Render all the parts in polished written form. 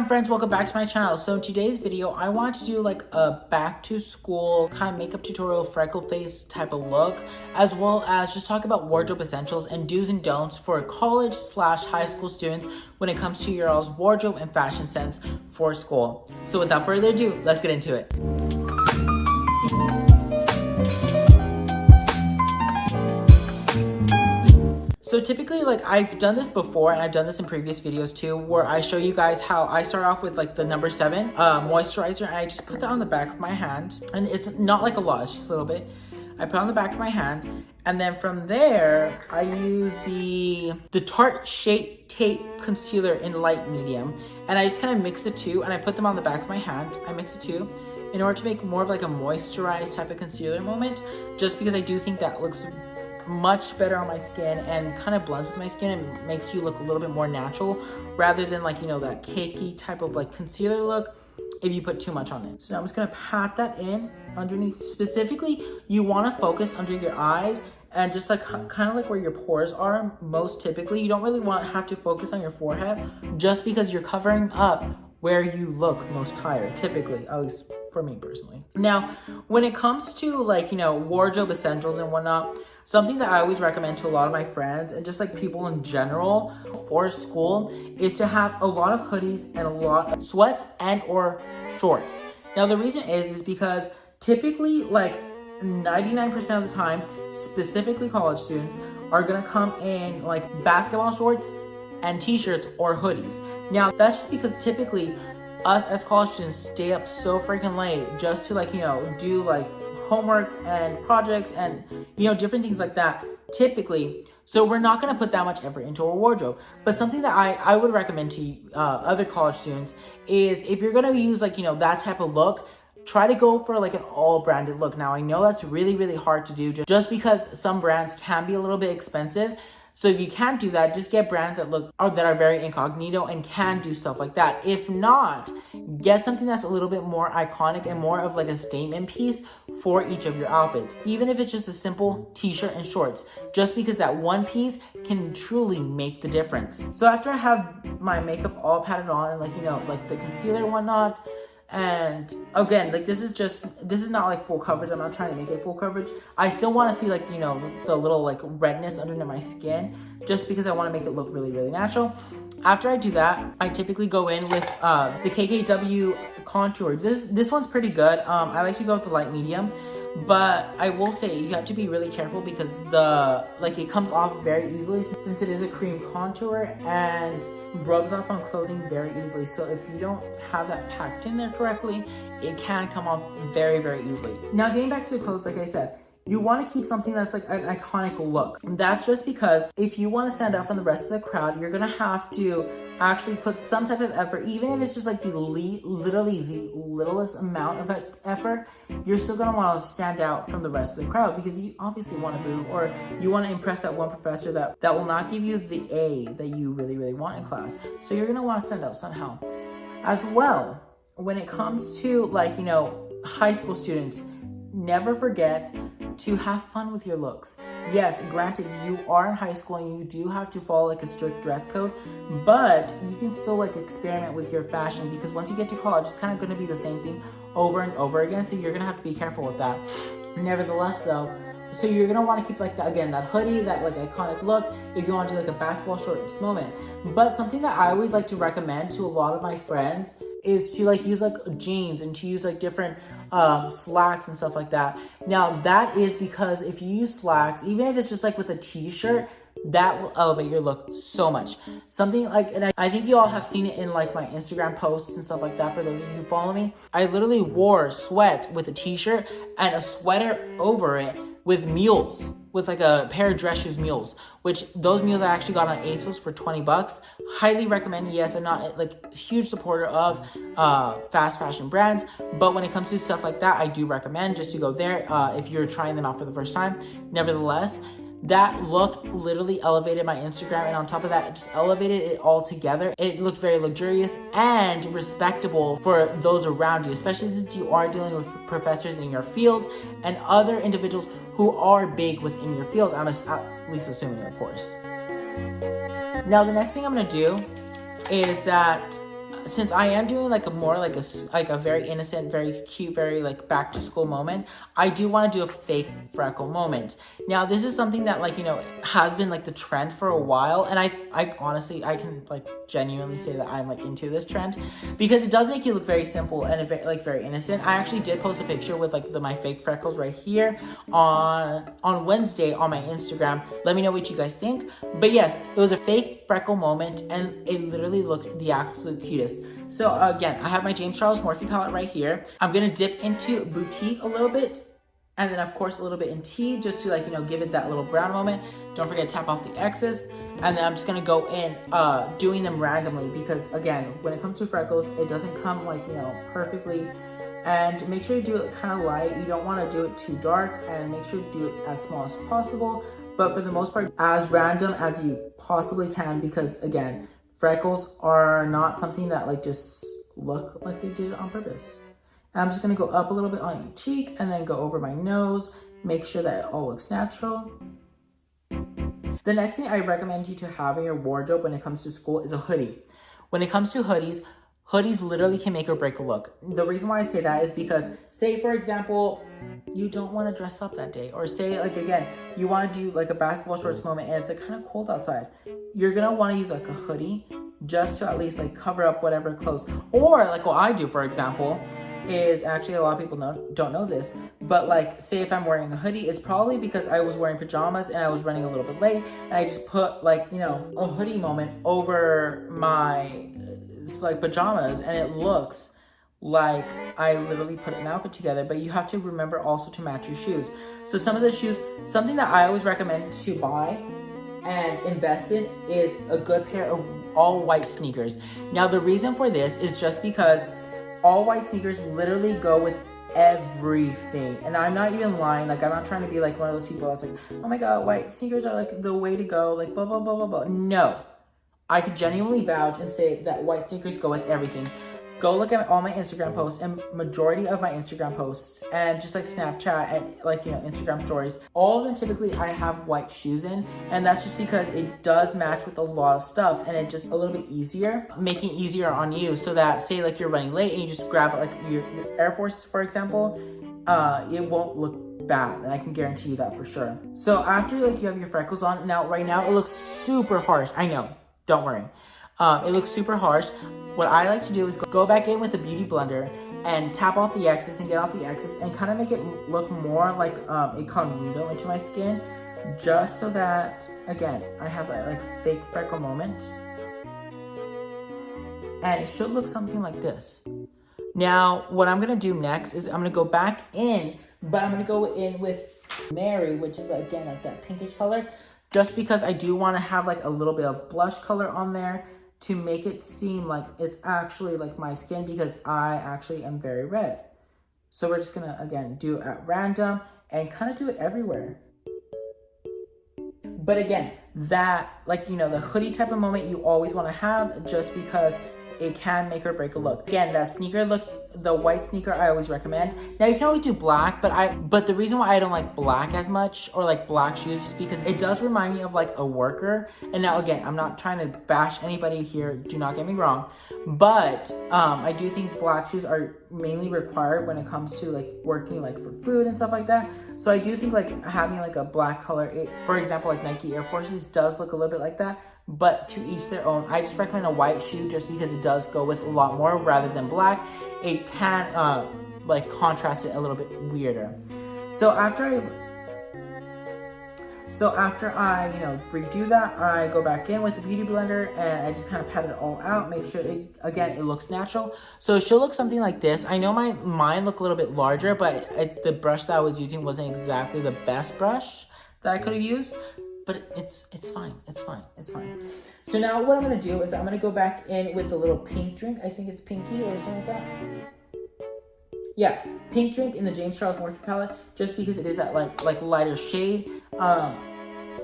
friends, welcome back to my channel. So in today's video, I want to do like a back to school kind of makeup tutorial, freckle face type of look, as well as just talk about wardrobe essentials and do's and don'ts for college / high school students when it comes to your all's wardrobe and fashion sense for school. So without further ado, let's get into it. So typically, like, I've done this before and I've done this in previous videos too, where I show you guys how I start off with like the number 7 moisturizer, and I just put that on the back of my hand, and it's not like a lot, it's just a little bit. I put it on the back of my hand, and then from there I use the Tarte Shape Tape Concealer in light medium, and I just kind of mix the two and I put them on the back of my hand. I mix the two in order to make more of like a moisturized type of concealer moment, just because I do think that looks much better on my skin and kind of blends with my skin and makes you look a little bit more natural rather than like, you know, that cakey type of like concealer look if you put too much on it. So now I'm just gonna pat that in underneath. Specifically, you want to focus under your eyes and just like kind of like where your pores are most typically. You don't really want to have to focus on your forehead just because you're covering up where you look most tired, typically, at least for me personally. Now, when it comes to like, you know, wardrobe essentials and whatnot, something that I always recommend to a lot of my friends and just like people in general for school is to have a lot of hoodies and a lot of sweats and or shorts. Now, the reason is because typically like 99% of the time, specifically college students, are gonna come in like basketball shorts and t-shirts or hoodies. Now, that's just because typically us as college students stay up so freaking late just to like, you know, do like homework and projects and, you know, different things like that typically. So we're not going to put that much effort into our wardrobe. But something that I would recommend to other college students is if you're going to use like, you know, that type of look, try to go for like an all branded look. Now, I know that's really, really hard to do just because some brands can be a little bit expensive. So if you can't do that, just get brands that that are very incognito and can do stuff like that. If not, get something that's a little bit more iconic and more of like a statement piece for each of your outfits. Even if it's just a simple t-shirt and shorts, just because that one piece can truly make the difference. So after I have my makeup all patted on and like, you know, like the concealer and whatnot, and again, like this is not like full coverage. I'm not trying to make it full coverage. I still want to see like, you know, the little like redness underneath my skin, just because I want to make it look really, really natural. After I do that, I typically go in with the KKW Contour. This one's pretty good. I like to go with the light medium, but I will say you have to be really careful because it comes off very easily since it is a cream contour and rubs off on clothing very easily. So if you don't have that packed in there correctly, it can come off very, very easily. Now, getting back to the clothes, like I said, you want to keep something that's like an iconic look. And that's just because if you want to stand out from the rest of the crowd, you're going to have to actually put some type of effort, even if it's just like literally the littlest amount of effort. You're still going to want to stand out from the rest of the crowd because you obviously want to move, or you want to impress that one professor that will not give you the A that you really, really want in class. So you're going to want to stand out somehow. As well, when it comes to like, you know, high school students, never forget to have fun with your looks. Yes, granted, you are in high school and you do have to follow like a strict dress code, but you can still like experiment with your fashion because once you get to college, it's kind of going to be the same thing over and over again. So you're going to have to be careful with that. Nevertheless though, so you're going to want to keep like that, again, that hoodie, that like iconic look if you want to do like a basketball shorts moment. But something that I always like to recommend to a lot of my friends is to like use like jeans and to use like different slacks and stuff like that. Now that is because if you use slacks, even if it's just like with a t-shirt, that will elevate your look so much. Something like, and I think you all have seen it in like my Instagram posts and stuff like that for those of you who follow me. I literally wore sweats with a t-shirt and a sweater over it with mules, with like a pair of dress shoes mules, which those mules I actually got on ASOS for 20 bucks. Highly recommend. Yes, I'm not like a huge supporter of fast fashion brands, but when it comes to stuff like that, I do recommend just to go there if you're trying them out for the first time. Nevertheless, that look literally elevated my Instagram, and on top of that, it just elevated it all together. It looked very luxurious and respectable for those around you, especially since you are dealing with professors in your fields and other individuals who are big within your field. I'm at least assuming, of course. Now, the next thing I'm gonna do is that since I am doing like a more like a very innocent, very cute, very like back to school moment, I do want to do a fake freckle moment. Now this is something that like, you know, has been like the trend for a while, and I honestly, I can like genuinely say that I'm like into this trend because it does make you look very simple and like very innocent. I actually did post a picture with like my fake freckles right here on Wednesday on my Instagram. Let me know what you guys think. But yes, it was a fake freckle moment, and it literally looked the absolute cutest. So again, I have my James Charles Morphe palette right here. I'm gonna dip into Boutique a little bit, and then of course a little bit in Tea, just to like, you know, give it that little brown moment. Don't forget to tap off the excess. And then I'm just gonna go in doing them randomly, because again, when it comes to freckles, it doesn't come like, you know, perfectly. And make sure you do it kind of light. You don't want to do it too dark, and make sure you do it as small as possible. But for the most part, as random as you possibly can, because again, freckles are not something that like just look like they did it on purpose. And I'm just gonna go up a little bit on your cheek and then go over my nose. Make sure that it all looks natural. The next thing I recommend you to have in your wardrobe when it comes to school is a hoodie. When it comes to hoodies literally can make or break a look. The reason why I say that is because, say for example, you don't want to dress up that day, or say like again, you want to do like a basketball shorts moment and it's like kind of cold outside. You're gonna want to use like a hoodie just to at least like cover up whatever clothes. Or like what I do, for example, is actually a lot of people don't know this, but like say if I'm wearing a hoodie, it's probably because I was wearing pajamas and I was running a little bit late, and I just put like, you know, a hoodie moment over my like pajamas, and it looks like I literally put an outfit together. But you have to remember also to match your shoes. So some of the shoes, something that I always recommend to buy and invest in is a good pair of all white sneakers. Now the reason for this is just because all white sneakers literally go with everything. And I'm not even lying. Like, I'm not trying to be like one of those people that's like, oh my god, white sneakers are like the way to go, like blah blah blah blah blah. No, I could genuinely vouch and say that white sneakers go with everything. Go look at all my Instagram posts, and majority of my Instagram posts and just like Snapchat and like, you know, Instagram stories, all of them typically I have white shoes in, and that's just because it does match with a lot of stuff, and it's just a little bit easier, making it easier on you, so that say like you're running late and you just grab like your Air Forces, for example, it won't look bad, and I can guarantee you that for sure. So after like you have your freckles on, now right now it looks super harsh, I know, don't worry. It looks super harsh. What I like to do is go back in with the Beauty Blender and tap off the excess and get off the excess and kind of make it look more like a cognito into my skin, just so that, again, I have that like fake freckle moment. And it should look something like this. Now, what I'm gonna do next is I'm gonna go back in, but I'm gonna go in with Mary, which is again like that pinkish color, just because I do want to have like a little bit of blush color on there to make it seem like it's actually like my skin, because I actually am very red. So we're just gonna, again, do it at random and kind of do it everywhere. But again, that, like, you know, the hoodie type of moment you always want to have, just because it can make or break a look. Again, that sneaker look, the white sneaker I always recommend. Now you can always do black, but the reason why I don't like black as much, or like black shoes, is because it does remind me of like a worker. And now again, I'm not trying to bash anybody here, do not get me wrong, but I do think black shoes are mainly required when it comes to like working like for food and stuff like that. So I do think like having like a black color, for example, like Nike Air Forces does look a little bit like that. But to each their own. I just recommend a white shoe just because it does go with a lot more rather than black. It can like contrast it a little bit weirder. So after I, you know, redo that, I go back in with the Beauty Blender and I just kind of pat it all out, make sure it, again, it looks natural. So it should look something like this. I know mine look a little bit larger, but the brush that I was using wasn't exactly the best brush that I could have used. But it's fine, it's fine, it's fine. So now what I'm gonna do is I'm gonna go back in with the little pink drink. I think it's Pinky or something like that. Yeah, pink drink in the James Charles Morphe palette, just because it is that like lighter shade.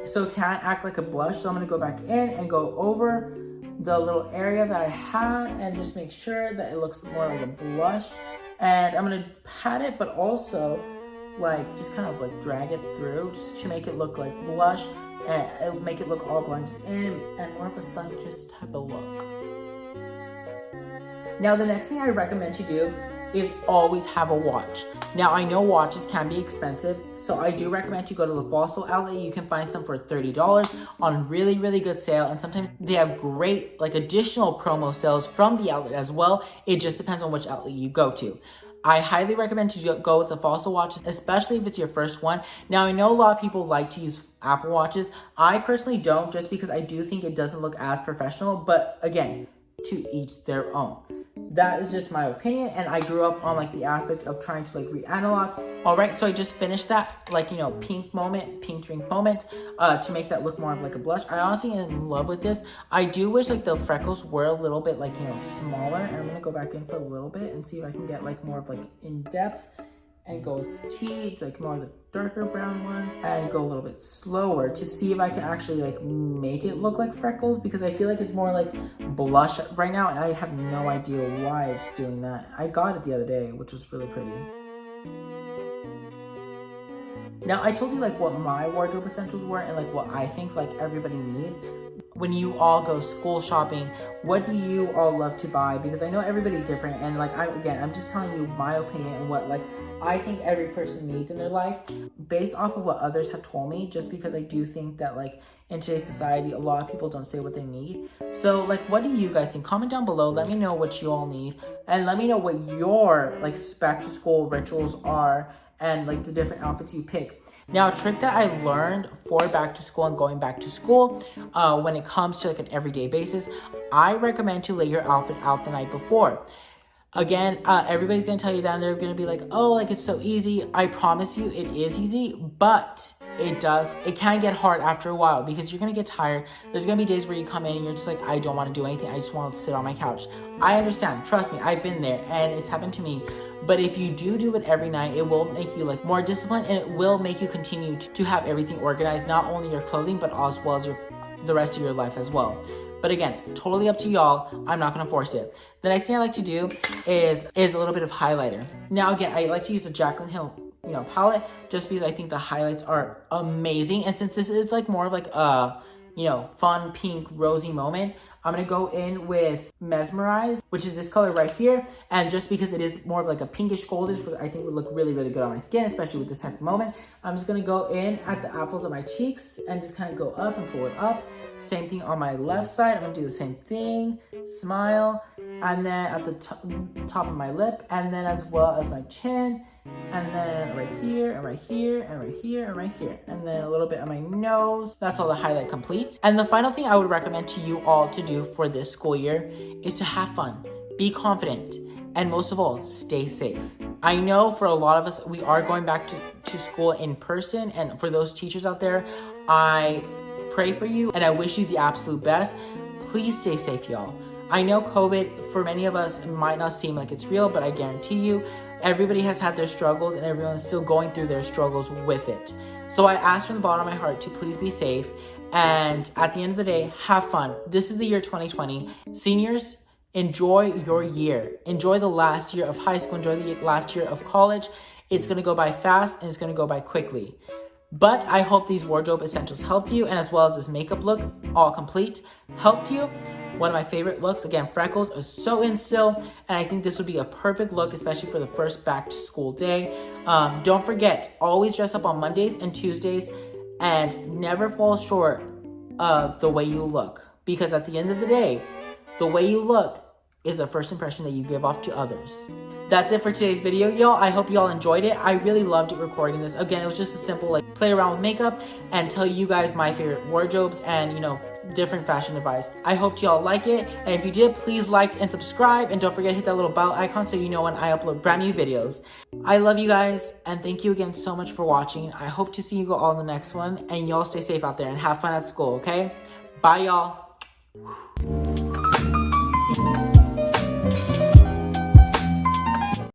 So it can act like a blush. So I'm gonna go back in and go over the little area that I had and just make sure that it looks more like a blush. And I'm gonna pat it, but also like just kind of like drag it through just to make it look like blush, and it'll make it look all blended in and more of a sun-kissed type of look. Now, the next thing I recommend to do is always have a watch. Now, I know watches can be expensive, so I do recommend to go to the Fossil outlet. You can find some for $30 on really, really good sale, and sometimes they have great like additional promo sales from the outlet as well. It just depends on which outlet you go to. I highly recommend to go with the Fossil watches, especially if it's your first one. Now, I know a lot of people like to use Apple watches. I personally don't, just because I do think it doesn't look as professional, but again, to each their own. That is just my opinion, and I grew up on like the aspect of trying to like re-analog. All right, so I just finished that like, you know, pink drink moment to make that look more of like a blush. I honestly am in love with this. I do wish like the freckles were a little bit like, you know, smaller, and I'm gonna go back in for a little bit and see if I can get like more of like in depth and go with tea, like more of the darker brown one, and go a little bit slower to see if I can actually like make it look like freckles, because I feel like it's more like blush right now, and I have no idea why it's doing that. I got it the other day, which was really pretty. Now, I told you like what my wardrobe essentials were and like what I think like everybody needs. When you all go school shopping, what do you all love to buy? Because I know everybody's different, and like I'm just telling you my opinion and what like I think every person needs in their life based off of what others have told me, just because I do think that like in today's society, a lot of people don't say what they need. So like, what do you guys think? Comment down below, let me know what you all need, and let me know what your like back to school rituals are and like the different outfits you pick. Now, a trick that I learned for back to school and going back to school, when it comes to like an everyday basis, I recommend to lay your outfit out the night before. Again, everybody's gonna tell you that, and they're gonna be like, oh, like it's so easy. I promise you it is easy, but it can get hard after a while, because you're gonna get tired. There's gonna be days where you come in and you're just like, I don't wanna do anything. I just wanna sit on my couch. I understand, trust me, I've been there, and it's happened to me. But if you do it every night, it will make you like more disciplined, and it will make you continue to have everything organized, not only your clothing, but as well as the rest of your life as well. But again, totally up to y'all. I'm not gonna force it. The next thing I like to do is a little bit of highlighter. Now again, I like to use the Jaclyn Hill, you know, palette, just because I think the highlights are amazing. And since this is like more of like a, you know, fun pink rosy moment, I'm gonna go in with Mesmerize, which is this color right here. And just because it is more of like a pinkish goldish, I think would look really, really good on my skin, especially with this type of moment. I'm just gonna go in at the apples of my cheeks and just kind of go up and pull it up. Same thing on my left side. I'm gonna do the same thing, smile, and then at the top of my lip, and then as well as my chin, and then right here, and right here, and right here, and right here, and then a little bit on my nose. That's all the highlight complete. And the final thing I would recommend to you all to do for this school year is to have fun, be confident, and most of all, stay safe. I know for a lot of us, we are going back to school in person, and for those teachers out there, I pray for you and I wish you the absolute best. Please stay safe, y'all. I know COVID, for many of us, might not seem like it's real, but I guarantee you, everybody has had their struggles, and everyone's still going through their struggles with it. So I ask from the bottom of my heart to please be safe, and at the end of the day, have fun. This is the year 2020. Seniors, enjoy your year. Enjoy the last year of high school. Enjoy the last year of college. It's gonna go by fast, and it's gonna go by quickly. But I hope these wardrobe essentials helped you, and as well as this makeup look, all complete, helped you. One of my favorite looks, again, freckles are so in still, and I think this would be a perfect look, especially for the first back to school day. Don't forget, always dress up on Mondays and Tuesdays, and never fall short of the way you look. Because at the end of the day, the way you look is the first impression that you give off to others. That's it for today's video, y'all. I hope y'all enjoyed it. I really loved recording this. Again, it was just a simple like play around with makeup and tell you guys my favorite wardrobes and, you know, different fashion advice. I hope y'all like it. And if you did, please like and subscribe. And don't forget to hit that little bell icon so you know when I upload brand new videos. I love you guys. And thank you again so much for watching. I hope to see you all in the next one. And y'all stay safe out there and have fun at school, okay? Bye, y'all.